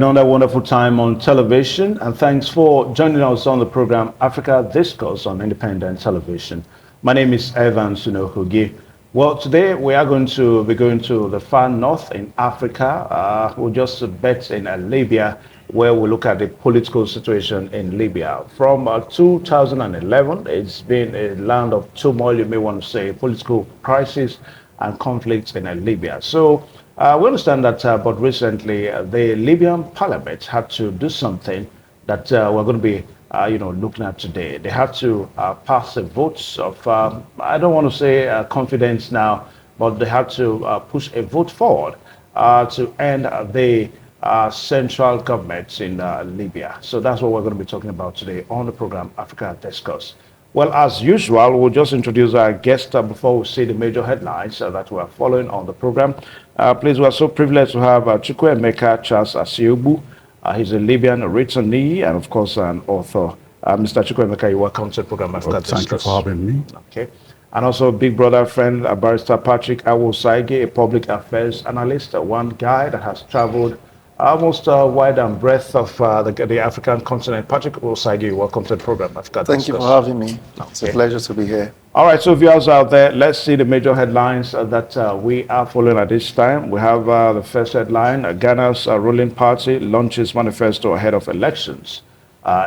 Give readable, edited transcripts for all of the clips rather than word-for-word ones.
another wonderful time on television, and thanks for joining us on the program Africa Discourse on independent television. My name is Evan Sunohugi. Well, today we are going to be going to the far north in Africa. We'll just bet in Libya, where we look at the political situation in Libya. From 2011, it's been a land of turmoil, you may want to say, political crisis and conflicts in Libya. So we understand that, but recently the Libyan parliament had to do something that we're going to be, looking at today. They had to pass a vote of, I don't want to say confidence now, but they had to push a vote forward to end the central government in Libya. So that's what we're going to be talking about today on the program Africa Discourse. Well, as usual, we'll just introduce our guest before we see the major headlines that we are following on the program. Please, we are so privileged to have Chukwuemeka Charles Asiogbu. He's a Libyan returnee and, of course, an author. Mr. Chukwuemeka, you're welcome to the program Africa Discourse. Thank you for having me. Okay. And also big brother friend, Barrister Patrick Awosaige, a public affairs analyst, one guy that has traveled almost wide and breadth of the African continent. Patrick Awosaige, welcome to the program Africa Discourse. Thank you for having me. It's a pleasure to be here. All right, so viewers out there, let's see the major headlines that we are following at this time. We have the first headline: Ghana's ruling party launches manifesto ahead of elections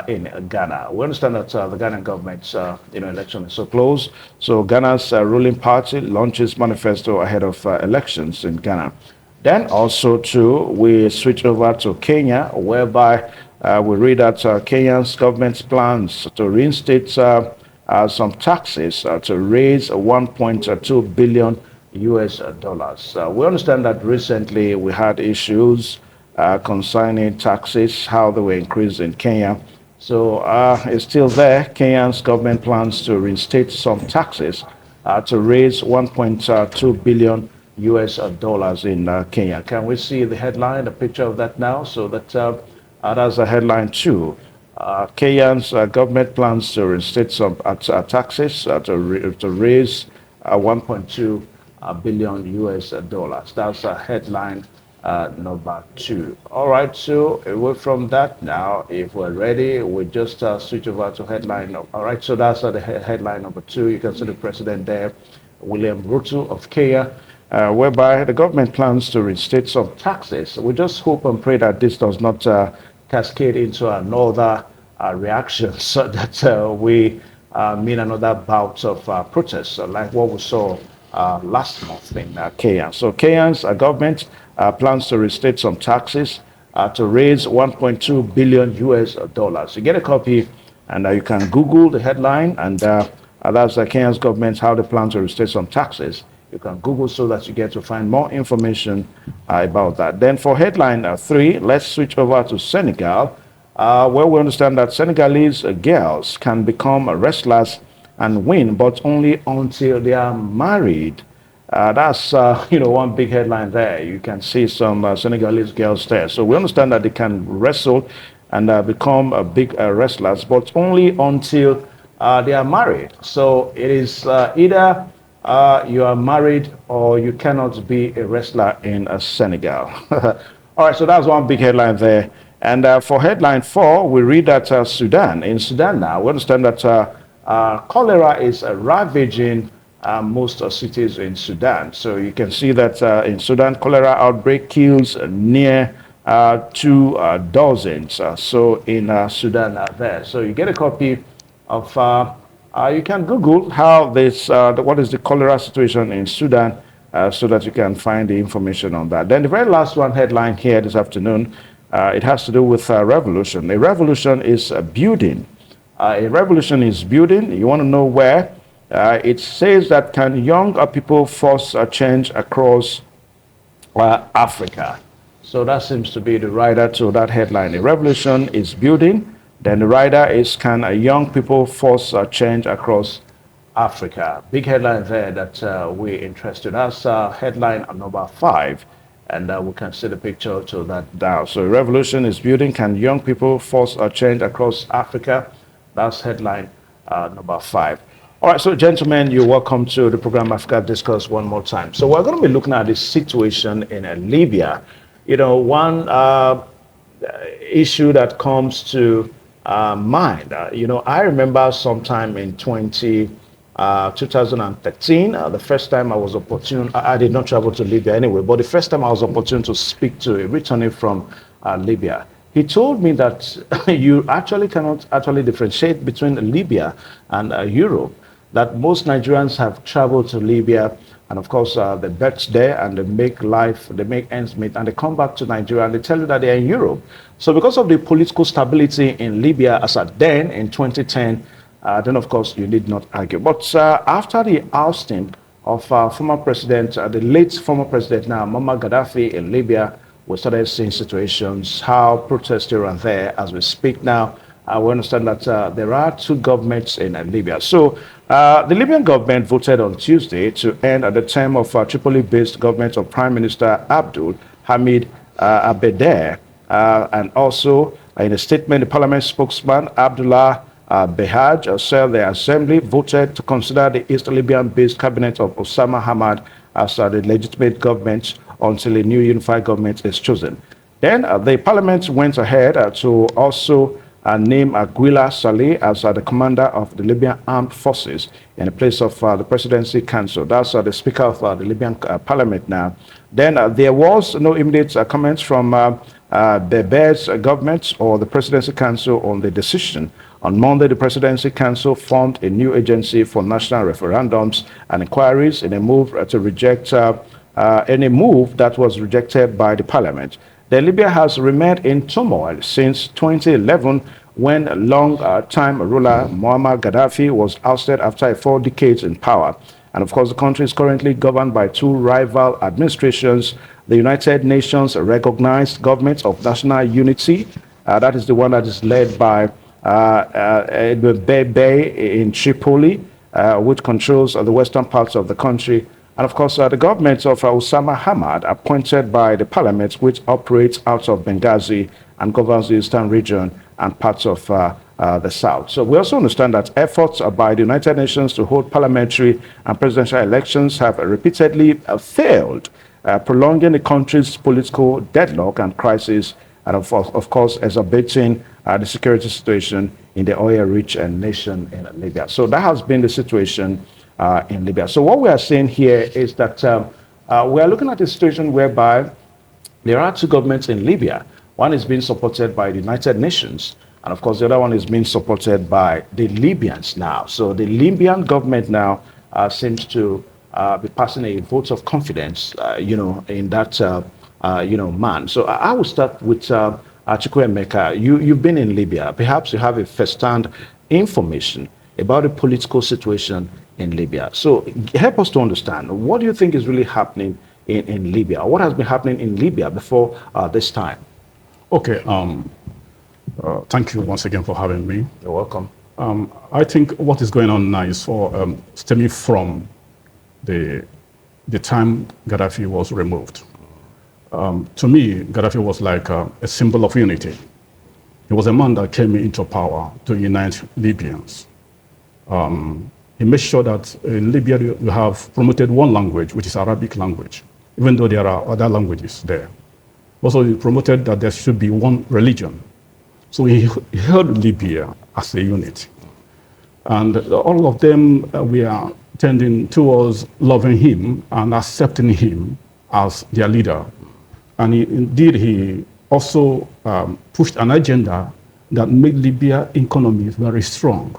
in Ghana. We understand that the Ghanaian government's election is so close. So Ghana's ruling party launches manifesto ahead of elections in Ghana. Then also too, we switch over to Kenya, whereby we read that Kenya's government's plans to reinstate some taxes to raise 1.2 billion US dollars. We understand that recently we had issues concerning taxes, how they were increased in Kenya. So it's still there. Kenya's government plans to reinstate some taxes to raise 1.2 billion US dollars in Kenya. Can we see the headline, a picture of that now? So that that's a headline too. Kenya's government plans to reinstate some taxes to raise 1.2 billion US dollars. That's headline number 2. All right, so away from that now, if we're ready, we just switch over to headline. All right, so that's the headline number 2. You can see the president there, William Ruto of Kenya, whereby the government plans to reinstate some taxes. We just hope and pray that this does not cascade into another reaction, so that we mean another bout of protests like what we saw last month in Kenya. So Kenya's government plans to reinstate some taxes to raise 1.2 billion US dollars. You get a copy and you can Google the headline, and that's Kenya's government, how they plan to reinstate some taxes. You can Google so that you get to find more information about that. Then for headline 3, let's switch over to Senegal, where we understand that Senegalese girls can become wrestlers and win, but only until they are married. That's one big headline there. You can see some Senegalese girls there. So we understand that they can wrestle and become big wrestlers, but only until they are married. So it is either you are married or you cannot be a wrestler in Senegal. All right, so that's one big headline there. And for headline 4, we read that in Sudan now, we understand that cholera is ravaging most cities in Sudan. So you can see that in Sudan, cholera outbreak kills near 2 dozens. So in Sudan there. So you get a copy of you can Google how this, what is the cholera situation in Sudan, so that you can find the information on that. Then the very last one headline here this afternoon, it has to do with revolution. A revolution is building. A revolution is building. You want to know where? It says that can young people force a change across Africa? So that seems to be the writer to that headline. A revolution is building. Then the writer is, can young people force a change across Africa? Big headline there that we're interested in. That's headline number 5. And we can see the picture to that now. So revolution is building. Can young people force a change across Africa? That's headline number 5. All right, so gentlemen, you're welcome to the program Africa Discourse one more time. So we're going to be looking at the situation in Libya. You know, issue that comes to mind. I remember sometime in 2013, the first time I was opportune, I did not travel to Libya anyway, but the first time I was opportune to speak to a returning from Libya, he told me that you actually cannot actually differentiate between Libya and Europe, that most Nigerians have traveled to Libya, and of course they bet there and they make ends meet, and they come back to Nigeria and they tell you that they're in Europe. So because of the political stability in Libya as at then in 2010, then of course you need not argue. But after the ousting of former president, the late former president now, Muammar Gaddafi in Libya, we started seeing situations, how protests here and there. As we speak now, we understand that there are two governments in Libya. So the Libyan government voted on Tuesday to end the term of Tripoli-based government of Prime Minister Abdul Hamid Abedeh. And also, in a statement, the parliament spokesman, Abdullah Behaj, said the assembly voted to consider the East Libyan-based cabinet of Osama Hamad as the legitimate government until a new unified government is chosen. Then the parliament went ahead to also name Aguila Saleh as the commander of the Libyan Armed Forces in the place of the Presidency Council. That's the Speaker of the Libyan Parliament now. Then there was no immediate comments from Bebe's government or the Presidency Council on the decision. On Monday, the Presidency Council formed a new agency for national referendums and inquiries in a move to reject any move that was rejected by the Parliament. Libya has remained in turmoil since 2011 when long-time ruler Muammar Gaddafi was ousted after 4 decades in power. And of course, the country is currently governed by 2 rival administrations. The United Nations recognized government of national unity. That is the one that is led by Bebe in Tripoli, which controls the western parts of the country. And of course, the government of Osama Hamad, appointed by the parliament, which operates out of Benghazi and governs the eastern region and parts of the south. So we also understand that efforts by the United Nations to hold parliamentary and presidential elections have repeatedly failed, prolonging the country's political deadlock and crisis, and of course, exacerbating the security situation in the oil-rich nation in Libya. So that has been the situation in Libya. So what we are saying here is that we are looking at a situation whereby there are 2 governments in Libya. One is being supported by the United Nations, and of course the other one is being supported by the Libyans now. So the Libyan government now seems to be passing a vote of confidence, in that, man. So I will start with Chukwuemeka. You've been in Libya. Perhaps you have a first-hand information about the political situation in Libya. So help us to understand, what do you think is really happening in Libya? What has been happening in Libya before this time? Okay. Thank you once again for having me. You're welcome. I think what is going on now is stemming from the time Gaddafi was removed. To me, Gaddafi was like a symbol of unity. He was a man that came into power to unite Libyans. He made sure that in Libya you have promoted one language, which is Arabic language, even though there are other languages there. Also, he promoted that there should be one religion. So he held Libya as a unit. And all of them we are tending towards loving him and accepting him as their leader. And he also pushed an agenda that made Libya economy very strong.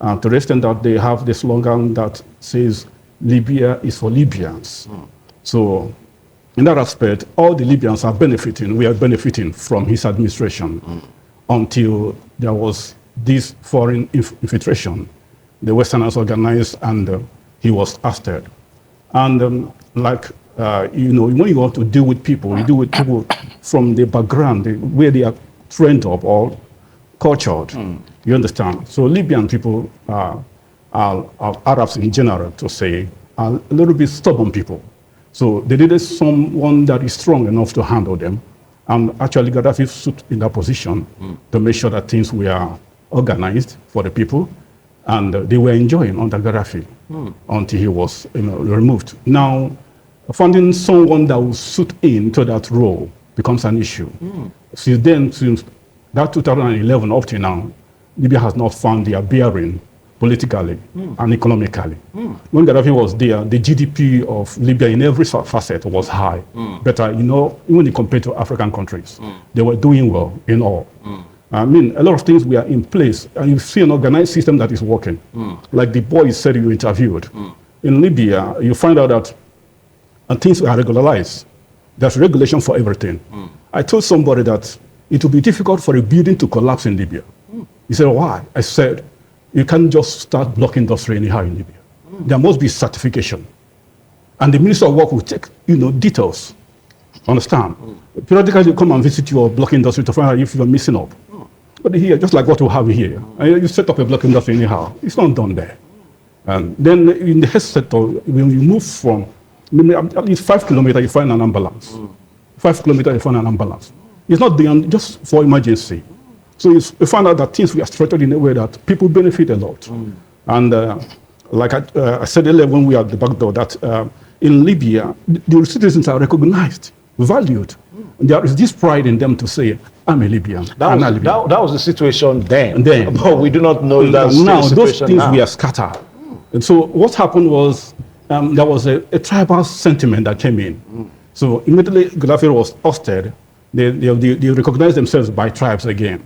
To the extent that they have the slogan that says, Libya is for Libyans. So in that aspect, all the Libyans are benefiting. We are benefiting from his administration until there was this foreign infiltration. The Westerners organized and he was ousted. And when you want to deal with people, you deal with people from the background, where they are trained up or cultured. You understand? So Libyan people are Arabs in general, to say, are a little bit stubborn people. So they needed someone that is strong enough to handle them. And actually Gaddafi stood in that position to make sure that things were organized for the people. And they were enjoying under Gaddafi until he was removed. Now, finding someone that will suit into that role becomes an issue. Since then, since that 2011 up to now, Libya has not found their bearing politically and economically. When Gaddafi was there, the GDP of Libya in every facet was high. But, even compared to African countries, they were doing well in all. I mean, a lot of things were in place, and you see an organized system that is working. Like the boy said you interviewed. In Libya, you find out that things are regularized. There's regulation for everything. I told somebody that it will be difficult for a building to collapse in Libya. He said, why? I said, you can't just start blocking industry anyhow in Libya. There must be certification. And the Minister of Work will take, details. Understand? Periodically, you come and visit your block industry to find out if you're missing up. But here, just like what we have here, you set up a block industry anyhow. It's not done there. And then in the health sector, when you move from at least 5 kilometers, you find an ambulance. 5 kilometers, you find an ambulance. It's not done just for emergency. So you find out that things were structured in a way that people benefit a lot. And like I said earlier when we were at the back door, that in Libya, the citizens are recognized, valued. And there is this pride in them to say, I'm a Libyan. That was the situation then. But we do not know that now. The Those things now. were scattered. And so what happened was there was a tribal sentiment that came in. So immediately Gaddafi was ousted. They recognized themselves by tribes again.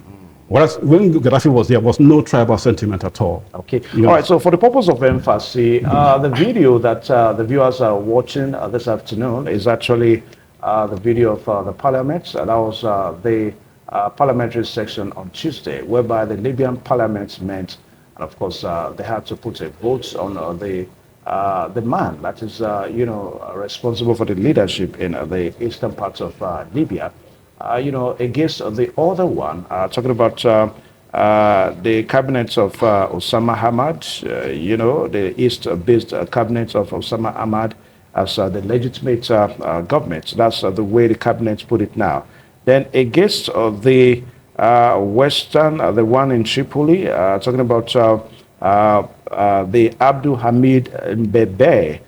Whereas when Gaddafi was there was no tribal sentiment at all. Okay. All right. So for the purpose of emphasis, the video that the viewers are watching this afternoon is actually the video of the parliament. That was the parliamentary section on Tuesday, whereby the Libyan parliament met, and of course they had to put a vote on the man that is responsible for the leadership in the eastern parts of Libya. Against the other one, talking about the cabinets of Osama Hamad, the East-based cabinets of Osama Hamad as the legitimate government. That's the way the cabinets put it now. Then against the Western, the one in Tripoli, talking about the Abdul Hamid Mbebe,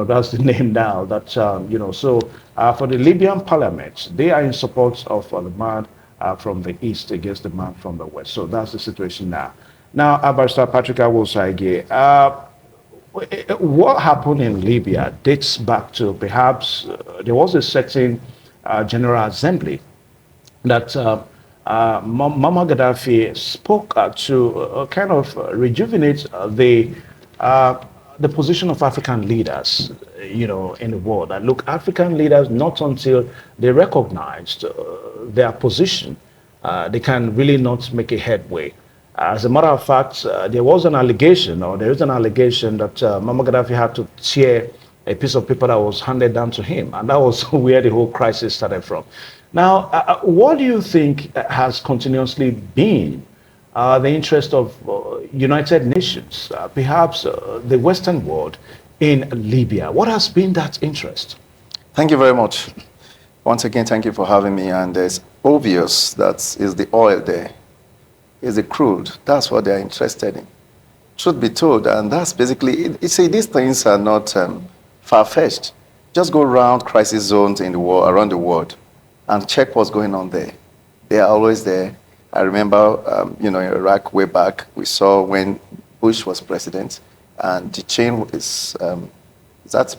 that's the name now. That so for the Libyan parliament, they are in support of the man from the east against the man from the west. So that's the situation now. Now, Barrister Patrick Awosage, what happened in Libya dates back to perhaps there was a certain General Assembly that Muammar Gaddafi spoke to kind of rejuvenate the position of African leaders, in the world. That look, African leaders, not until they recognized their position, they can really not make a headway. As a matter of fact, there is an allegation that Muammar Gaddafi had to tear a piece of paper that was handed down to him, and that was where the whole crisis started from. Now, what do you think has continuously been the interest of United Nations, perhaps the Western world in Libya? What has been that interest? Thank you very much. Once again, thank you for having me. And it's obvious that is the oil there, is the crude. That's what they're interested in. Truth be told, and that's basically, you see, these things are not far-fetched. Just go around crisis zones in the world, around the world, and check what's going on there. They are always there. I remember, in Iraq way back, we saw when Bush was president, and the chain is that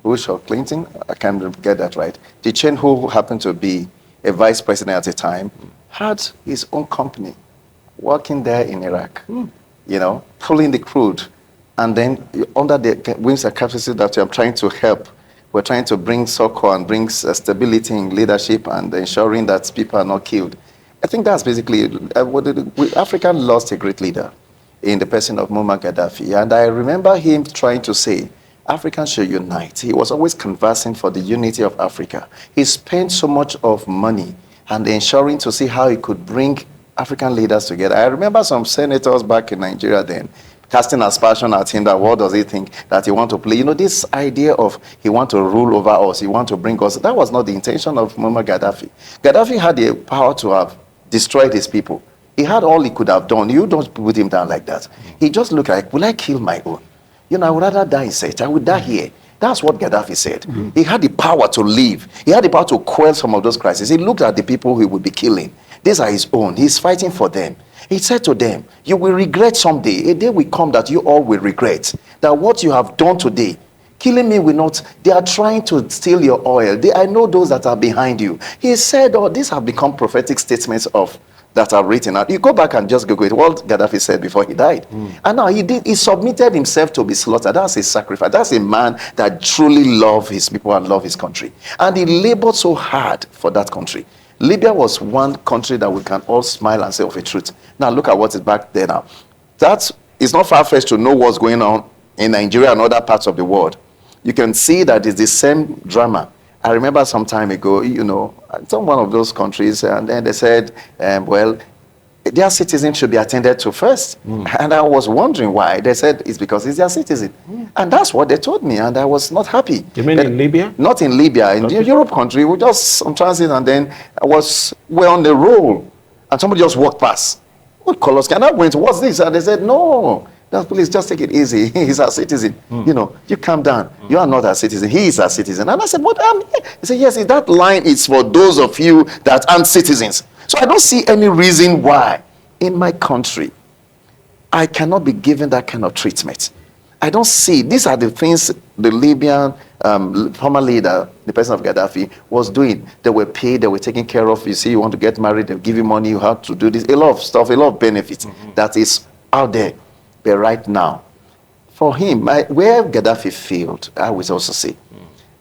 Bush or Clinton? I can't get that right. The chain, who happened to be a vice president at the time, had his own company working there in Iraq, pulling the crude. And then under the wings and capacity that I'm trying to help, we're trying to bring succor and bring stability in leadership and ensuring that people are not killed. I think that's basically, Africa lost a great leader in the person of Muammar Gaddafi. And I remember him trying to say, Africans should unite. He was always conversing for the unity of Africa. He spent so much of money and ensuring to see how he could bring African leaders together. I remember some senators back in Nigeria then casting aspersion at him that what does he think that he want to play. This idea of he want to rule over us, he want to bring us, that was not the intention of Muammar Gaddafi. Gaddafi had the power to have destroyed his people. He had all he could have done. You don't put him down like that. He just looked like, will I kill my own? I would rather die in Sete. I would die here. That's what Gaddafi said. He had the power to leave. He had the power to quell some of those crises. He looked at the people he would be killing. These are his own. He's fighting for them. He said to them, you will regret someday. A day will come that you all will regret that what you have done today, killing me will not. They are trying to steal your oil. I know those that are behind you. He said, oh, these have become prophetic statements of that are written out. You go back and just Google it. What Gaddafi said before he died. And now he submitted himself to be slaughtered. That's a sacrifice. That's a man that truly loved his people and loved his country. And he labored so hard for that country. Libya was one country that we can all smile and say of a truth. Now look at what is back there now. That is not far-fetched to know what's going on in Nigeria and other parts of the world. You can see that it's the same drama. I remember some time ago, you know, some one of those countries, and then they said, well, their citizens should be attended to first. And I was wondering why. They said it's because it's their citizen. And that's what they told me, and I was not happy. You mean in Libya? Not in Libya. In the Europe country, we just on transit, and then we're on the roll, and somebody just walked past. What colors can I go into? What's this? And they said, no. Please just take it easy. He's a citizen. You know, you calm down. You are not a citizen. He is a citizen. And I said, what? He said, yes, that line is for those of you that aren't citizens. So I don't see any reason why in my country I cannot be given that kind of treatment. I don't see. These are the things the Libyan former leader, the person of Gaddafi, was doing. They were paid, they were taken care of. You see, you want to get married, they'll give you money, you have to do this. A lot of stuff, a lot of benefits that is out there. But right now, for him, where Gaddafi failed, I would also say,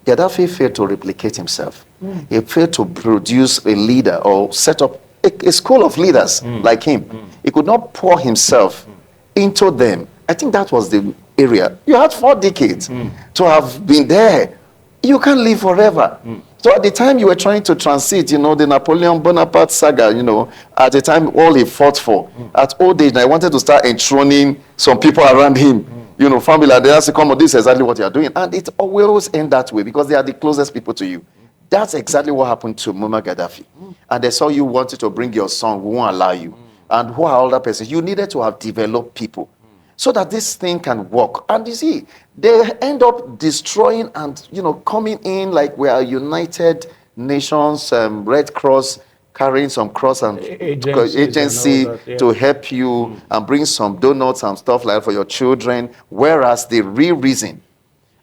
Gaddafi failed to replicate himself. He failed to produce a leader or set up a school of leaders like him. He could not pour himself into them. I think that was the area. You had 4 decades to have been there. You can't live forever. So at the time you were trying to transit, you know, the Napoleon Bonaparte saga, you know, at the time all he fought for. At old age, I wanted to start enthroning some people around him. You know, family, they asked, come on, this is exactly what you are doing. And it always ends that way because they are the closest people to you. That's exactly what happened to Muammar Gaddafi. And they saw you wanted to bring your son, we won't allow you. And who are other persons? You needed to have developed people so that this thing can work. And you see, they end up destroying and, you know, coming in like we are United Nations, Red Cross, carrying some cross and agency to help you and bring some donuts and stuff like that for your children. Whereas the real reason,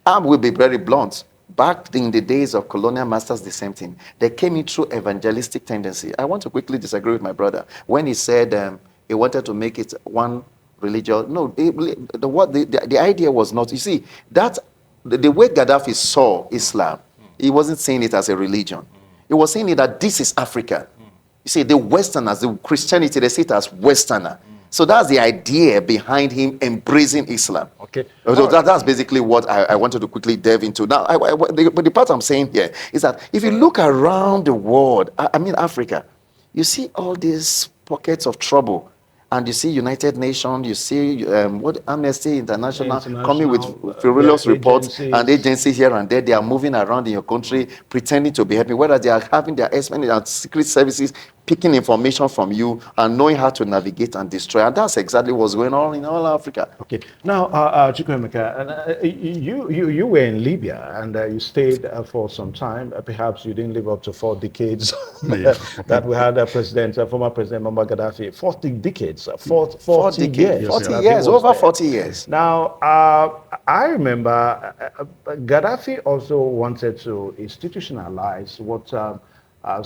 I will be very blunt, back in the days of colonial masters, the same thing. They came in through evangelistic tendency. I want to quickly disagree with my brother when he said he wanted to make it one religious. No, the idea was not. You see, that the way Gaddafi saw Islam, he wasn't seeing it as a religion. He was saying that this is Africa. You see, the Westerners, the Christianity, they see it as Westerner. So that's the idea behind him embracing Islam. Okay. So that's basically what I wanted to quickly delve into. Now, but the part I'm saying here is that if you look around the world, I mean Africa, you see all these pockets of trouble. And you see United Nations, you see what Amnesty International coming with frivolous reports and agencies here and there. They are moving around in your country pretending to be helping, whether they are having their and secret services picking information from you and knowing how to navigate and destroy. And that's exactly what's going on in all Africa. Okay. Now, Chukwuemeka, you were in Libya and you stayed for some time. Perhaps you didn't live up to 4 decades that we had former President Muammar Gaddafi. 40 decades. 40 years. 40 years, over 40 years. Now, I remember Gaddafi also wanted to institutionalize what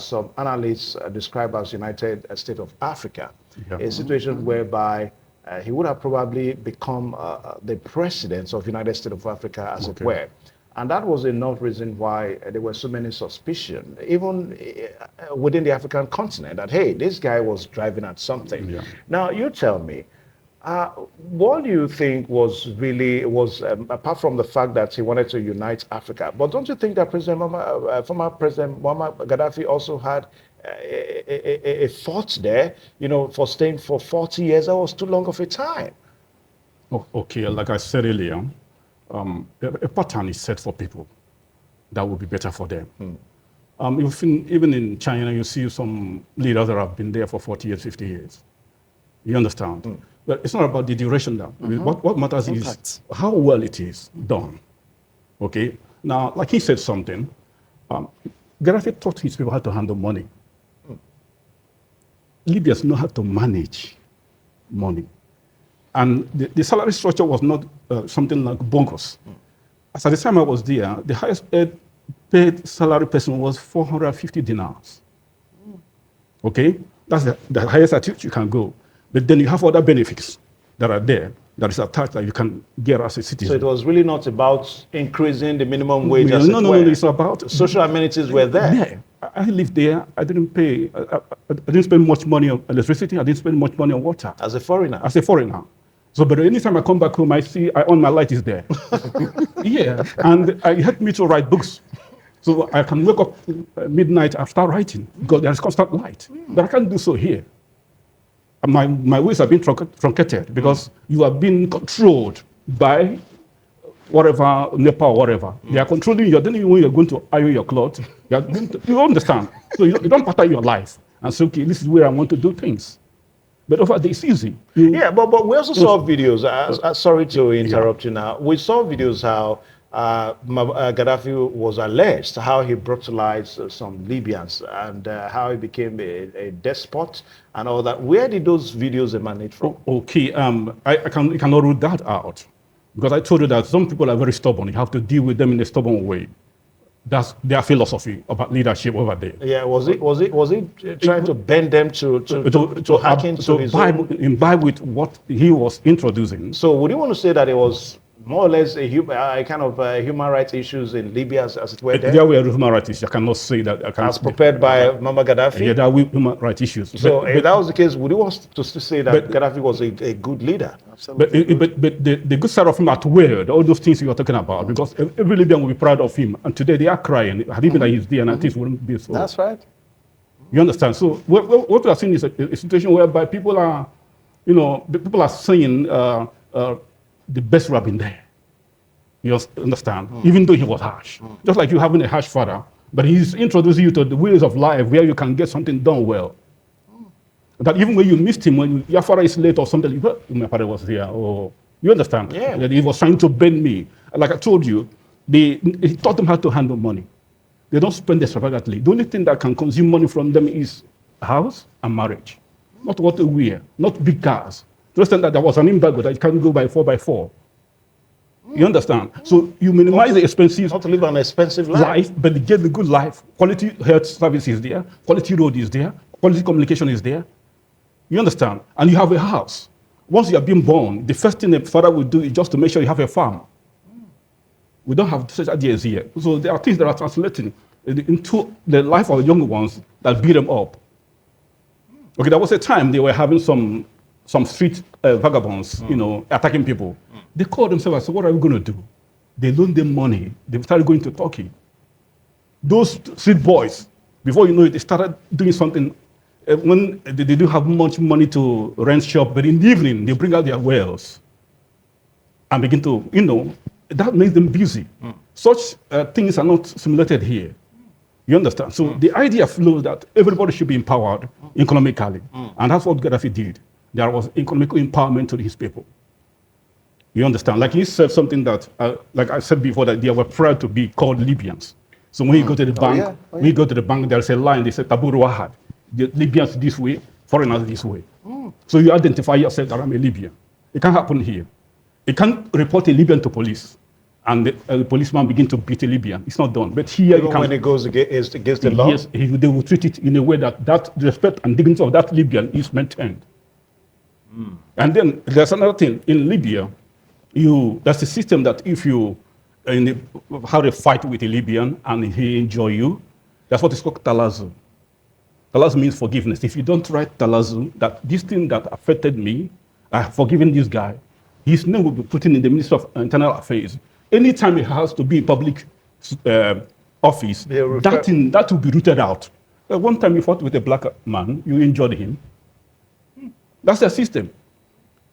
some analysts describe as United States of Africa, a situation whereby he would have probably become the president of United States of Africa, as it were. And that was enough reason why there were so many suspicions, even within the African continent, that, hey, this guy was driving at something. Now, you tell me, what do you think was apart from the fact that he wanted to unite Africa, but don't you think that former President Muammar Gaddafi also had a fault there, you know, for staying for 40 years? That was too long of a time. Okay, like I said earlier, a pattern is set for people that will be better for them. Even in China, you see some leaders that have been there for 40 years, 50 years. You understand? But it's not about the duration now. What matters is how well it is done. Okay. Now, like he said something, Gaddafi taught his people how to handle money. Libyans know how to manage money. And the salary structure was not something like bogus. As at the time I was there, the highest paid salary person was 450 dinars. Okay? That's the highest at which you can go. But then you have other benefits that are there that is attached that you can get as a citizen. So it was really not about increasing the minimum wage as no, it's about social amenities were there. Yeah. I lived there. I didn't pay. I didn't spend much money on electricity. I didn't spend much money on water. As a foreigner? As a foreigner. So, but anytime I come back home, I see on my light is there. Yeah. And it helped me to write books. So I can wake up midnight and start writing because there is constant light. But I can't do so here. My ways have been truncated because you are being controlled by whatever, Nepal or whatever. They are controlling you. Then when you're going to iron your clothes, you understand. So you don't pattern your life and say, okay, this is where I want to do things. But over there, it's easy. Yeah, but we also saw videos. Sorry to interrupt you now. We saw videos how Gaddafi was alleged, how he brutalized some Libyans and how he became a despot and all that. Where did those videos emanate from? Okay, I cannot rule that out because I told you that some people are very stubborn. You have to deal with them in a stubborn way. That's their philosophy about leadership over there. Yeah, was it trying to bend them to hack into his imbibe with what he was introducing? So would you want to say that it was more or less a kind of human rights issues in Libya as it were there? There were human rights issues. I cannot say that. As prepared by Muammar Gaddafi? Yeah, there were human rights issues. So if that was the case, would you want to say that Gaddafi was a good leader? Absolutely. But the good side of him outweighed all those things you are talking about because every Libyan will be proud of him. And today they are crying. Had he been that he's there and things wouldn't be so. That's right. You understand? So what we are seeing is a situation whereby people are saying the best would have been there. You understand? Even though he was harsh. Just like you having a harsh father, but he's introducing you to the ways of life where you can get something done well. That even when you missed him, when your father is late or something, my father was here. Or you understand? Yeah. That he was trying to bend me. Like I told you, he taught them how to handle money. They don't spend extravagantly. The only thing that can consume money from them is house and marriage. Not what they wear, not big cars. To understand that there was an embargo that you can't go by 4x4. You understand? So you minimize the expenses. Not to live an expensive life. But you get the good life. Quality health service is there. Quality road is there. Quality communication is there. You understand? And you have a house. Once you are being born, the first thing the father will do is just to make sure you have a farm. We don't have such ideas here. So there are things that are translating into the life of the young ones that build them up. Okay, there was a time they were having some street vagabonds, attacking people. They called themselves and said, what are we going to do? They loaned them money. They started going to Turkey. Those street boys, before you know it, they started doing something. When they didn't have much money to rent shop, but in the evening, they bring out their wells and begin to, that makes them busy. Such things are not simulated here. You understand? So the idea flows that everybody should be empowered economically. And that's what Gaddafi did. There was economical empowerment to his people. You understand? Like he said something that, like I said before, that they were proud to be called Libyans. So when you go to the bank, when you go to the bank, there's a line, they say Tabur Wahad. The Libyans this way, foreigners this way. So you identify yourself that I'm a Libyan. It can't happen here. You can't report a Libyan to police and the policeman begin to beat a Libyan. It's not done. But here even when it goes against the law? Yes, they will treat it in a way that respect and dignity of that Libyan is maintained. And then there's another thing. In Libya, that's a system that if you have a fight with a Libyan and he injure you, that's what is called talazu. Talazu means forgiveness. If you don't write talazu, that this thing that affected me, I have forgiven this guy, his name will be put in the Ministry of Internal Affairs. Anytime he has to be in public office, that will be rooted out. One time you fought with a black man, you injured him. That's the system.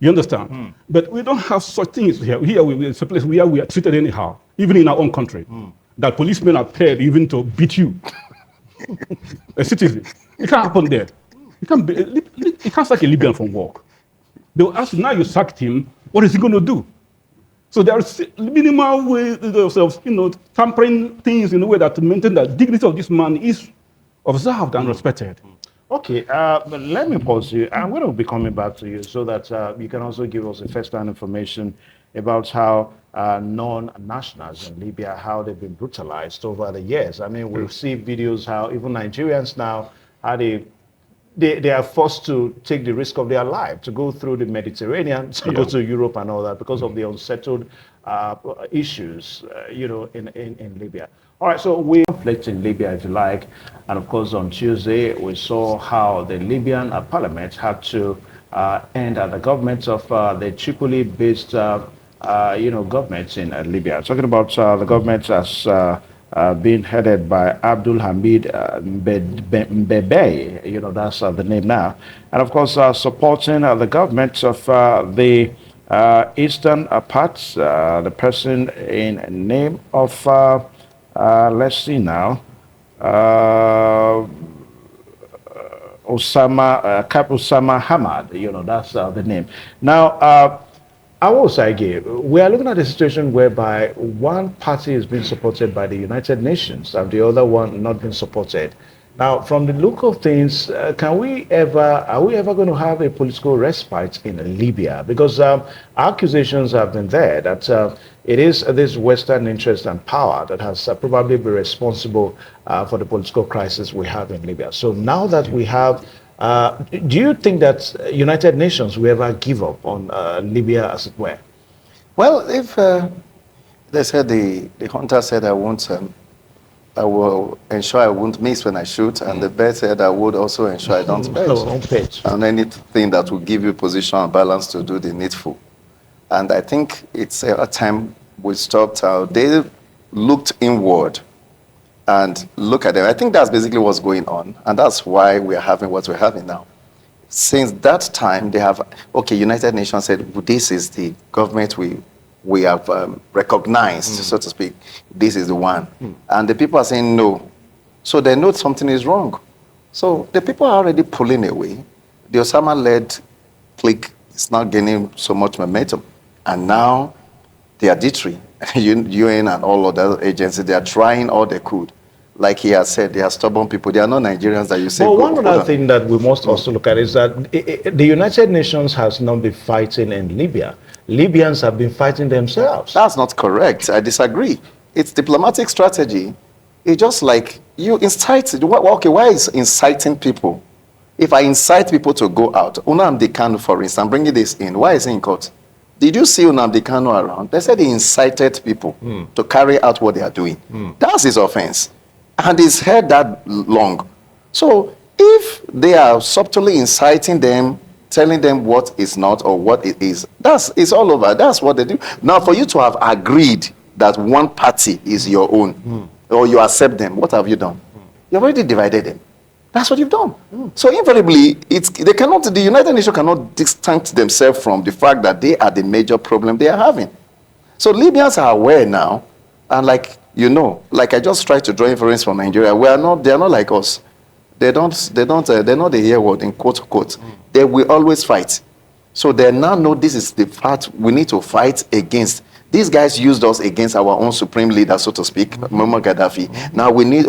You understand? But we don't have such things here. Here it's a place where we are treated anyhow, even in our own country. That policemen are paid even to beat you. A citizen. It can't happen there. You can't sack a Libyan from work. They will ask, now you sacked him, what is he going to do? So there is minimal way of tampering things in a way that to maintain the dignity of this man is observed and respected. Okay, but let me pause you. I'm going to be coming back to you so that you can also give us a first-hand information about how non-nationals in Libya, how they've been brutalized over the years. I mean, we've seen videos how even Nigerians now, how they are forced to take the risk of their life to go through the Mediterranean, to go to Europe and all that because of the unsettled issues, in Libya. All right, so we conflict in Libya, if you like, and of course on Tuesday we saw how the Libyan parliament had to end the government of the Tripoli-based, government in Libya. Talking about the government as being headed by Abdul Hamid Mbebe, that's the name now. And of course, supporting the government of the eastern parts, the person in name of, let's see now, Cap Osama Hamad, that's the name. Now, I will say again, we are looking at a situation whereby one party is being supported by the United Nations and the other one not being supported. Now, from the look of things, are we ever going to have a political respite in Libya? Because accusations have been there that it is this Western interest and power that has probably been responsible for the political crisis we have in Libya. So now that we have, do you think that United Nations will ever give up on Libya, as it were? Well, if they said the hunter said I will ensure I won't miss when I shoot, and the bird said I would also ensure I don't pitch. And anything that will give you position and balance to do the needful. And I think it's a time we stopped. They looked inward and look at them. I think that's basically what's going on, and that's why we are having what we're having now. Since that time, they have, United Nations said, well, this is the government we have recognized, so to speak. This is the one. And the people are saying no. So they know something is wrong. So the people are already pulling away. The Osama-led clique is not gaining so much momentum. And now the auditory, UN and all other agencies, they are trying all they could. Like he has said, they are stubborn people. They are not Nigerians that you say. Well, one other thing that we must also look at is that the United Nations has not been fighting in Libya. Libyans have been fighting themselves. That's not correct. I disagree. It's diplomatic strategy. It's just like you incite. Okay, why is inciting people? If I incite people to go out, Nnamdi Kanu, for instance, bringing this in, why is he in court? Did you see Nnamdi Kanu around? They said he incited people to carry out what they are doing. That's his offense. And he's heard that long. So if they are subtly inciting them, telling them what is not or what it is, it's all over. That's what they do. Now, for you to have agreed that one party is your own, or you accept them, what have you done? You've already divided them. That's what you've done. So invariably, the United Nations cannot distance themselves from the fact that they are the major problem they are having. So Libyans are aware now, and like I just tried to draw inference from Nigeria. They are not like us. They not the hear word in quote quote. They will always fight. So they now know this is the part we need to fight against. These guys used us against our own supreme leader, so to speak, Muammar Gaddafi. Now we need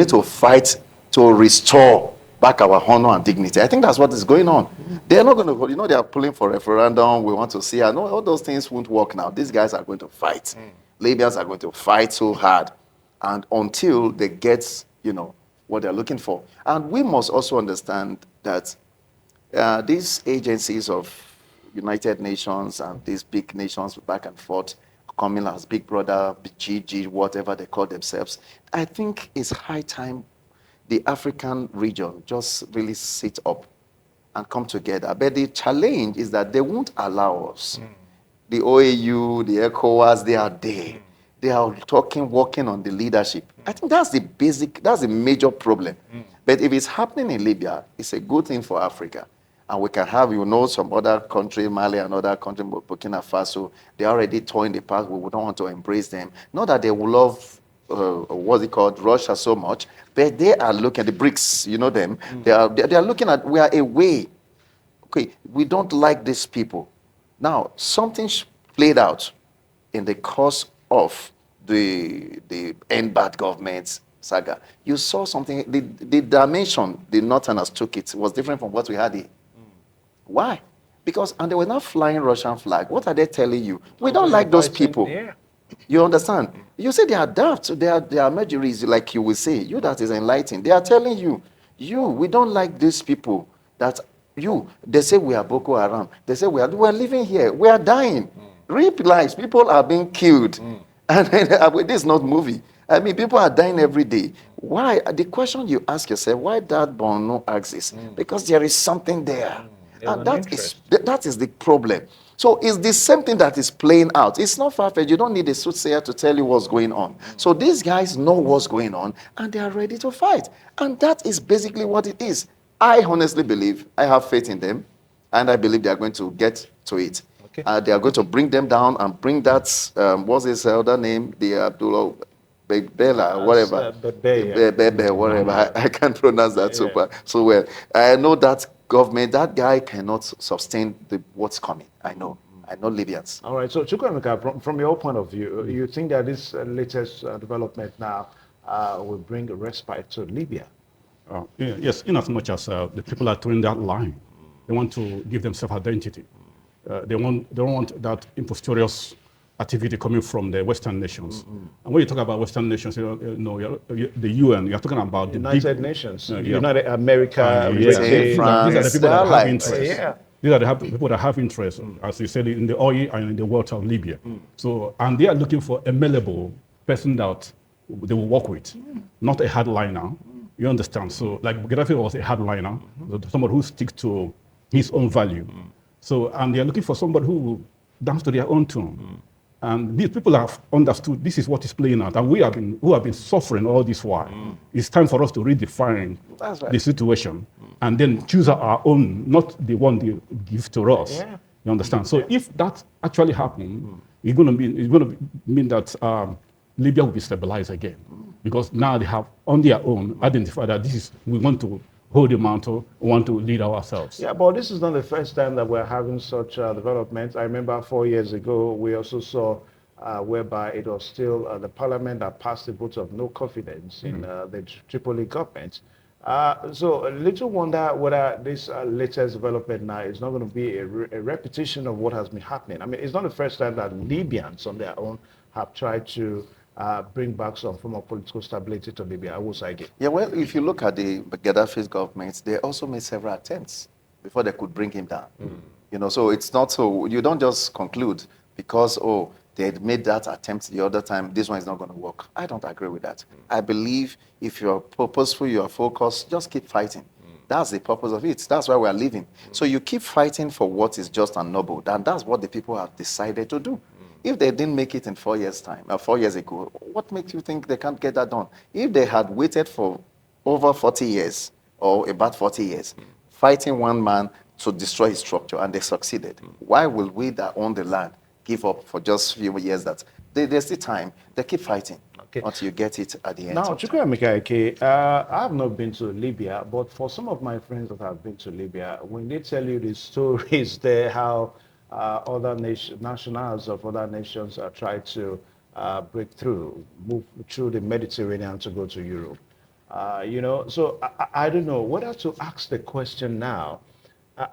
to fight to restore back our honor and dignity. I think that's what is going on. They're not going to, they are pulling for referendum. We want to see. I know all those things won't work now. These guys are going to fight. Libyans are going to fight so hard, and until they get, what they're looking for. And we must also understand that these agencies of United Nations and these big nations back and forth, coming as Big Brother, GG, whatever they call themselves, I think it's high time the African region just really sit up and come together. But the challenge is that they won't allow us. The OAU, the ECOWAS, they are there. They are working on the leadership. I think that's the major problem. But if it's happening in Libya, it's a good thing for Africa. And we can have, some other country, Mali and other country, Burkina Faso, they're already toying the path. We don't want to embrace them. Not that they will love, Russia so much, but they are looking at the BRICS, them. They are looking at, we are away. Okay, we don't like these people. Now, something played out in the course of the end bad government saga, you saw something, the dimension the Northerners took it was different from what we had here. Why? Because, and they were not flying Russian flag. What are they telling you? We don't like those people. Yeah. You understand? You say they are daft, they are mergeries, like you will say. You that is enlightened. They are telling you, we don't like these people that they say we are Boko Haram. They say we are living here. We are dying. Real lives. People are being killed. And this is not movie. I mean, people are dying every day. Why? The question you ask yourself, why that Bono axis? Because there is something there. And that is the problem. So it's the same thing that is playing out. It's not far-fetched. You don't need a soothsayer to tell you what's going on. So these guys know what's going on, and they are ready to fight. And that is basically what it is. I honestly believe, I have faith in them, and I believe they are going to get to it. Okay. They are going to bring them down and bring that, what's his elder name? The Abdullah Bela, whatever. Bebe, whatever. I can't pronounce that so well. I know that government, that guy cannot sustain what's coming. I know Libyans. All right. So, Chukwuemeka, from your point of view, you think that this latest development now will bring a respite to Libya? Yes, in as much as the people are towing that line, they want to give themselves identity. They don't want that impostorious activity coming from the Western nations. And when you talk about Western nations, the UN, you're talking about the United Nations, United America, France. These are the people that have interest. These are the people that have interest, as you said, in the oil and in the water of Libya. So, and they are looking for a malleable person that they will work with, not a hardliner. You understand? So, like Gaddafi was a hardliner, somebody who sticks to his own value. So, and they are looking for somebody who will dance to their own tune. And these people have understood this is what is playing out, and who have been suffering all this while. It's time for us to redefine the situation and then choose our own, not the one they give to us. Yeah. You understand? So if that actually happens, it's going to mean that Libya will be stabilized again, because now they have on their own identified that we want to hold the mantle, want to lead ourselves. Yeah, but this is not the first time that we're having such developments. I remember 4 years ago, we also saw whereby it was still the parliament that passed the vote of no confidence in the Tripoli government. So a little wonder whether this latest development now is not going to be a repetition of what has been happening. I mean, it's not the first time that Libyans on their own have tried to bring back some form of political stability to Libya. I will say again. Yeah, well, if you look at the Gaddafi's government, they also made several attempts before they could bring him down. You know, so it's not so, you don't just conclude because, they had made that attempt the other time, this one is not going to work. I don't agree with that. I believe if you're purposeful, you're focused, just keep fighting. That's the purpose of it. That's why we're living. So you keep fighting for what is just and noble. And that's what the people have decided to do. If they didn't make it in 4 years' time, 4 years ago, what makes you think they can't get that done? If they had waited for over 40 years, or about 40 years, fighting one man to destroy his structure, and they succeeded, why will we that own the land give up for just a few years? That there's still time. They keep fighting until you get it at the end. Now, Chukwuemeka, I have not been to Libya, but for some of my friends that have been to Libya, when they tell you the stories there, how other nationals of other nations are trying to break through, move through the Mediterranean to go to Europe. You know, so I don't know whether to ask the question now.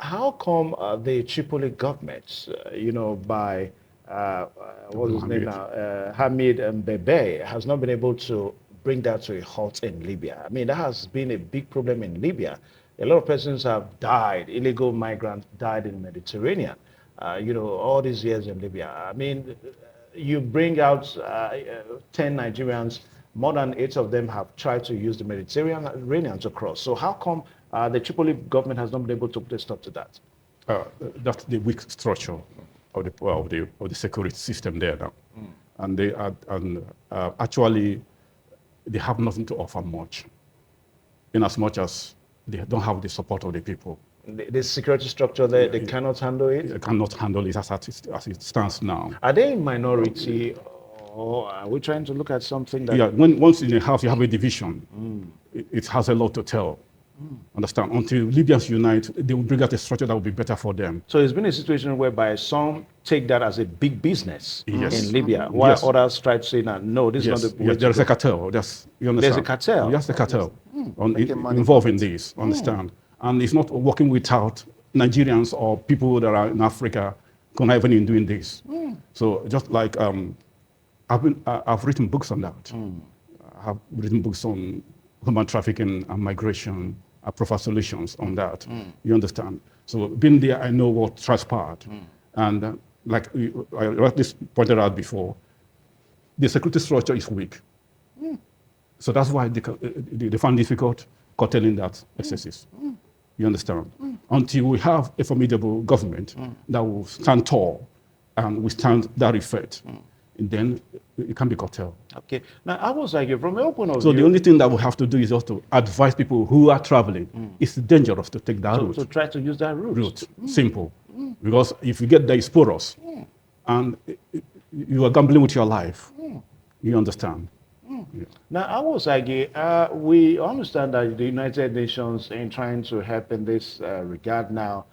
How come the Tripoli government, you know, by what's his name now, Hamid Mbebe, has not been able to bring that to a halt in Libya? I mean, that has been a big problem in Libya. A lot of persons have died, illegal migrants died in the Mediterranean. You know, all these years in Libya. I mean, you bring out 10 Nigerians, more than 8 of them have tried to use the Mediterranean to cross. So how come the Tripoli government has not been able to put a stop to that? That's the weak structure of the security system there now. And they are, actually, they have nothing to offer much, in as much as they don't have the support of the people. The security structure there, they cannot handle it? They cannot handle it as it stands now. Are they in minority, or are we trying to look at something that... Yeah, once in a house you have a division, it has a lot to tell. Understand? Until Libyans unite, they will bring out a structure that will be better for them. So it's been a situation whereby some take that as a big business Yes. in Libya, while Yes. others try to say, no, this is not the way to There is go. a cartel. You understand? There's a cartel. Yes, the cartel Making money involved from in it. this. Understand? And it's not working without Nigerians or people that are in Africa conniving in doing this. So just like I've written books on that. I have written books on human trafficking and migration. I provide solutions on that. You understand? So being there, I know what transpired. And like I rightly pointed out before, the security structure is weak. So that's why they find difficult curtailing that excesses. You understand? Until we have a formidable government that will stand tall and withstand that effect, and then it can be curtailed. Okay. Now, I was like, from your point of So view, the only thing that we have to do is just to advise people who are traveling. It's dangerous to take that route. to try to use that route. Simple. Because if you get there, it's porous. And you are gambling with your life. You understand? Yeah. Now, I was like, we understand that the United Nations, in trying to help in this regard now,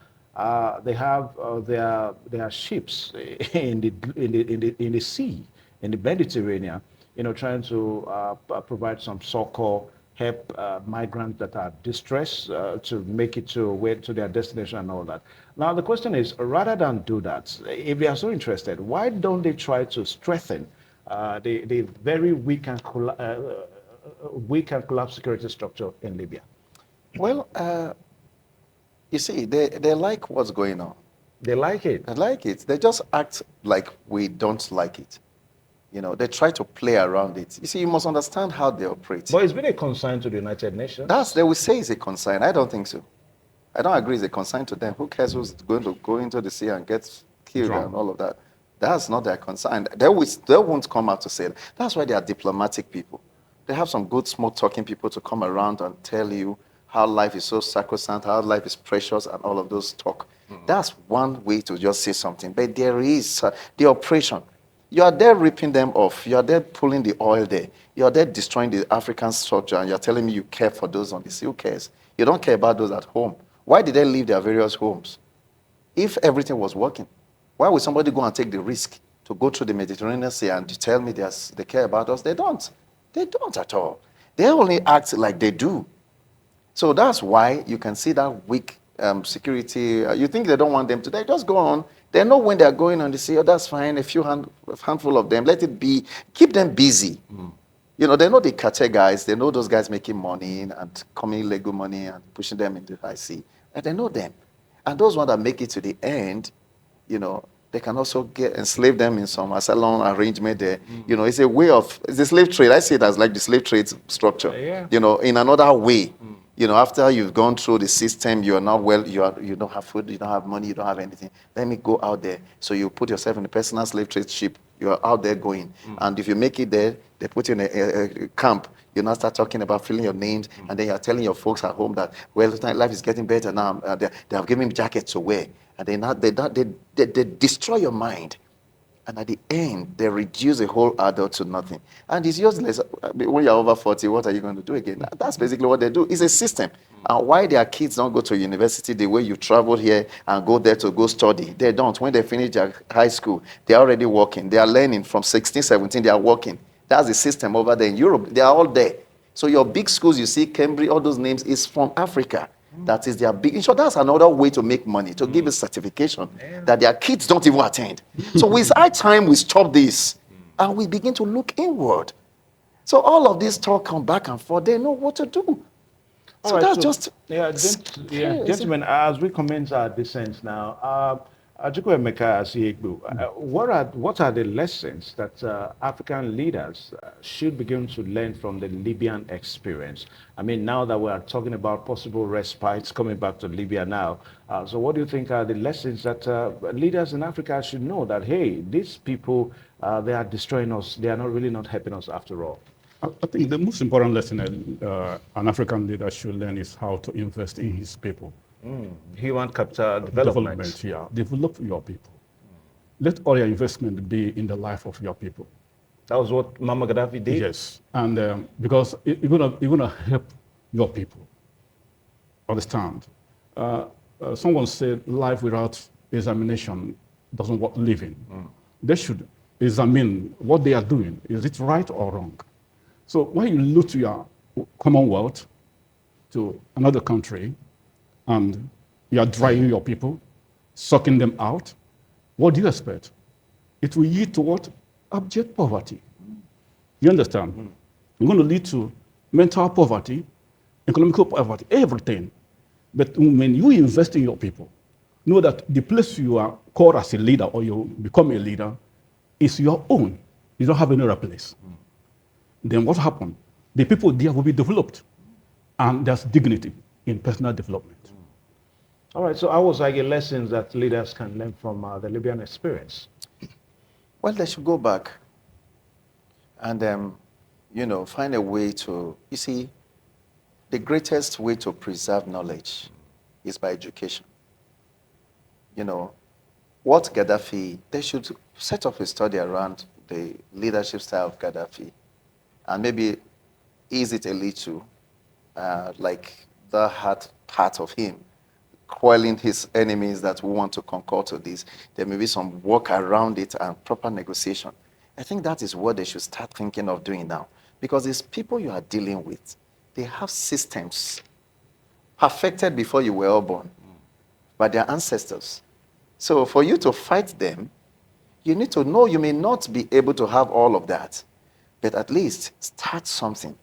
they have their ships in the sea, in the Mediterranean, trying to provide some succor, help migrants that are distressed to make it to their destination and all that. Now, the question is, rather than do that, if they are so interested, why don't they try to strengthen the very weak and collapsed security structure in Libya? Well, you see, they like what's going on. They like it. They like it. They just act like we don't like it. They try to play around it. You see, you must understand how they operate. But it's been a concern to the United Nations. They will say it's a concern. I don't think so. I don't agree it's a concern to them. Who cares who's going to go into the sea and get killed and all of that? That's not their concern. They won't come out to say that. That's why they are diplomatic people. They have some good, smooth talking people to come around and tell you how life is so sacrosanct, how life is precious, and all of those talk. That's one way to just say something. But there is the operation. You are there ripping them off. You are there pulling the oil there. You are there destroying the African structure, and you're telling me you care for those on the sea. Who cares? You don't care about those at home. Why did they leave their various homes? If everything was working, why would somebody go and take the risk to go through the Mediterranean Sea and to tell me they care about us? They don't. They don't at all. They only act like they do. So that's why you can see that weak security. You think they don't want them to, they just go on. They know when they're going on the sea, that's fine, a handful of them, let it be. Keep them busy. They know the cartel guys. They know those guys making money and coming illegal money and pushing them into the high sea. And they know them. And those ones that make it to the end, they can also enslave them in some asylum arrangement there. It's a way of, it's the slave trade. I see it as like the slave trade structure. Yeah. In another way. After you've gone through the system, you are now you don't have food, you don't have money, you don't have anything. Let me go out there. So you put yourself in a personal slave trade ship. You are out there going. And if you make it there, they put you in a camp. You now start talking about filling your names, and then you're telling your folks at home that, well, life is getting better now. They have given me jackets to wear. And they destroy your mind. And at the end, they reduce a whole adult to nothing. And it's useless. When you're over 40, what are you going to do again? That's basically what they do. It's a system. And why their kids don't go to university the way you travel here and go there to go study? They don't. When they finish their high school, they're already working. They are learning from 16, 17, they are working. That's the system over there in Europe. They are all there. So your big schools, you see, Cambridge, all those names, is from Africa. That is their big. So that's another way to make money, to give a certification that their kids don't even attend. So it's high time we stop this and we begin to look inward. So all of this talk come back and forth. They know what to do. So that's just... Gentlemen, as we commence our descent now, what are the lessons that African leaders should begin to learn from the Libyan experience? I mean, now that we are talking about possible respites coming back to Libya now, so what do you think are the lessons that leaders in Africa should know that, hey, these people, they are destroying us, they are not helping us after all? I think the most important lesson an African leader should learn is how to invest in his people. Human capital development. Yeah. Develop your people. Let all your investment be in the life of your people. That was what Muammar Gaddafi did? Yes. And because you're gonna help your people. understand. Someone said life without examination doesn't worth living. They should examine what they are doing. Is it right or wrong? So when you look to your Commonwealth, to another country, and you are drying your people, sucking them out, what do you expect? It will lead to what? Abject poverty. You understand? It's going to lead to mental poverty, economical poverty, everything. But when you invest in your people, know that the place you are called as a leader or you become a leader is your own. You don't have any other place. Then what happened? The people there will be developed, and there's dignity in personal development. All right, so I was like lessons that leaders can learn from the Libyan experience. Well, they should go back and, find a way to, you see, the greatest way to preserve knowledge is by education. What Gaddafi, they should set up a study around the leadership style of Gaddafi and maybe ease it a little, like the hard part of him, quelling his enemies that want to concur to this. There may be some work around it and proper negotiation. I think that is what they should start thinking of doing now. Because these people you are dealing with, they have systems perfected before you were all born by their ancestors. So for you to fight them, you need to know you may not be able to have all of that, but at least start something.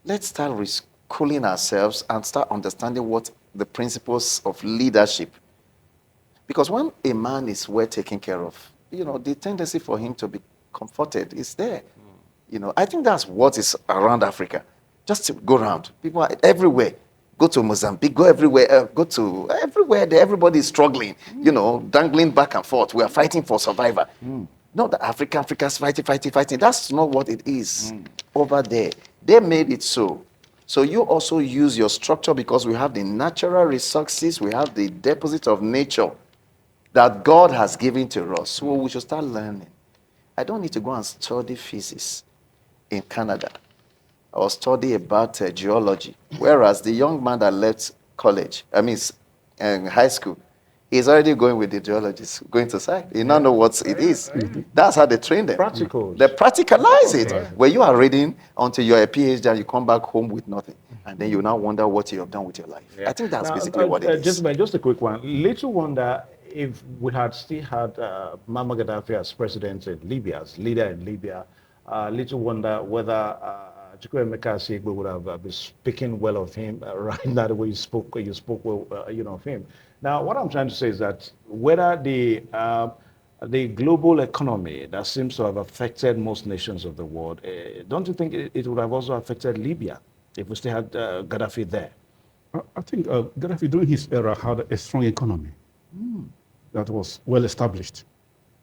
Let's start reschooling ourselves and start understanding what the principles of leadership. Because when a man is well taken care of, the tendency for him to be comforted is there. I think that's what is around Africa. Just to go around. People are everywhere. Go to Mozambique, go everywhere, go to everywhere. Everybody is struggling, dangling back and forth. We are fighting for survival. Not that Africa's fighting. That's not what it is over there. They made it so. So you also use your structure because we have the natural resources, we have the deposit of nature that God has given to us. So we should start learning. I don't need to go and study physics in Canada or study about geology. Whereas the young man that left high school, he's already going with the geologists, going to site. He now know what it is. That's how they train them. Practical. They practicalize it. Where you are reading until you're a PhD and you come back home with nothing. And then you now wonder what you have done with your life. I think that's basically what it is. Just a quick one. Little wonder if we had still had Muammar Gaddafi as president in Libya, as leader in Libya, little wonder whether Chukwuemeka Sigbe would have been speaking well of him right now the way you spoke well, of him. Now, what I'm trying to say is that whether the global economy that seems to have affected most nations of the world, don't you think it would have also affected Libya if we still had Gaddafi there? I think Gaddafi during his era had a strong economy that was well established.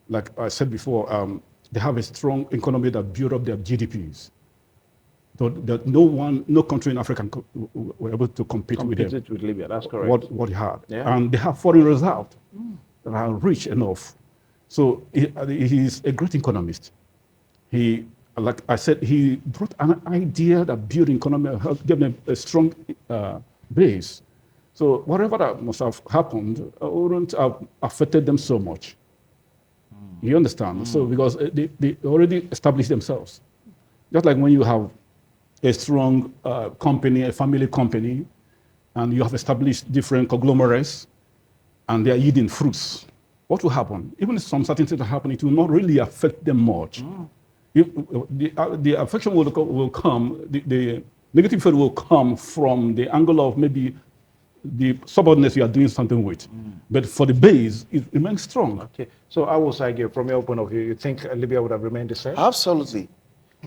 Like I said before, they have a strong economy that built up their GDPs. So that no country in Africa were able to compete with Libya. That's correct. What he had, Yeah. and they have foreign reserves that are rich enough. So he is a great economist. He, like I said, he brought an idea that built economy, gave them a strong base. So whatever that must have happened wouldn't have affected them so much. You understand? So because they already established themselves. Just like when you have a strong company, a family company, and you have established different conglomerates, and they are yielding fruits. What will happen? Even if some certain things happen, it will not really affect them much. The affection will come, the negative effect will come from the angle of maybe the subordinates you are doing something with. But for the base, it remains strong. Okay. So I will argue, from your point of view, you think Libya would have remained the same? Absolutely.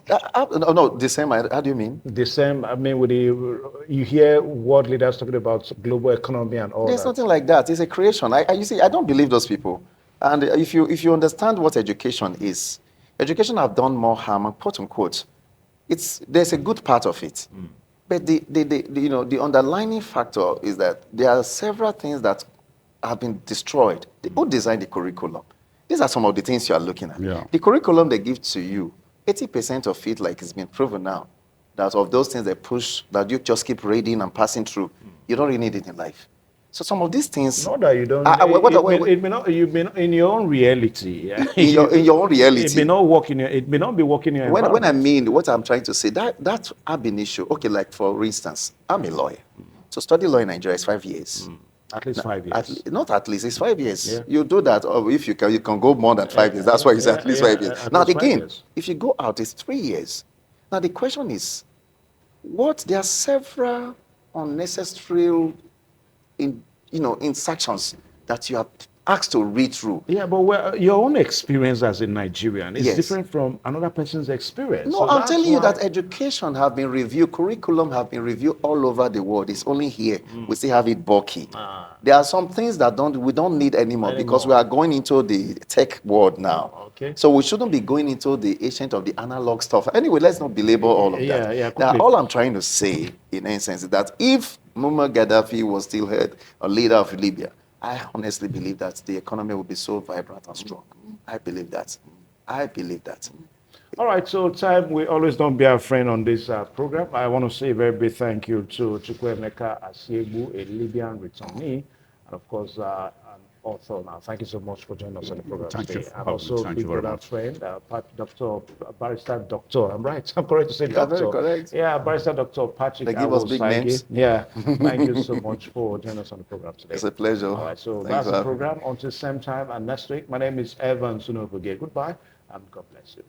No, the same. How do you mean? The same. I mean, you hear world leaders talking about global economy and all There's that. nothing like that. It's a creation. You see, I don't believe those people. And if you understand what education is, education have done more harm, quote unquote. There's a good part of it, but the underlying factor is that there are several things that have been destroyed. Who designed the curriculum? These are some of the things you are looking at. Yeah. The curriculum they give to you, 80% of it, like it's been proven now, that of those things they push, that you just keep reading and passing through, you don't really need it in life. So some of these things, Not that you don't. It may not. You may not in your own reality. in your own reality, it may not work in your. It may not be working in your when I environment. mean what I'm trying to say, that ab initio. Okay, like for instance, I'm a lawyer. To study law in Nigeria is 5 years. At least 5 years. Not at least, it's 5 years. Yeah. You do that, or if you can go more than 5 years. That's why it's at least 5 years. At Now least 5 again, years. if you go out, it's 3 years. Now the question is, there are several unnecessary insertions that you are asked to read through. Yeah, but your own experience as a Nigerian is Yes. different from another person's experience. No, So I'm that's telling you why- that education have been reviewed, curriculum have been reviewed all over the world. It's only here we still have it bulky. There are some things that we don't need anymore because we are going into the tech world now. Okay. So we shouldn't be going into the ancient of the analog stuff. Anyway, let's not belabor all of Yeah, that. yeah, Now, completely. all I'm trying to say, in essence, is that if Muammar Gaddafi was still head or leader of Libya, I honestly believe that the economy would be so vibrant and strong. I believe that. I believe that. All right, so time, we always don't be our friend on this program. I want to say a very big thank you to Chukwuemeka Asiegbu, a Libyan returnee, and of course, an author. Now, thank you so much for joining us on the program Thank you today. for And having me. also, Thank big you very brother much. friend, Barrister Doctor. I'm right. I'm correct to say You are doctor. very correct. Yeah, Barrister Dr. Patrick. They give us big Awosage. names. Yeah, thank you so much for joining us on the program today. It's a pleasure. All right, so Thanks that's for the having me. program. Until same time and next week. My name is Evan Sunobuge. Goodbye, and God bless you.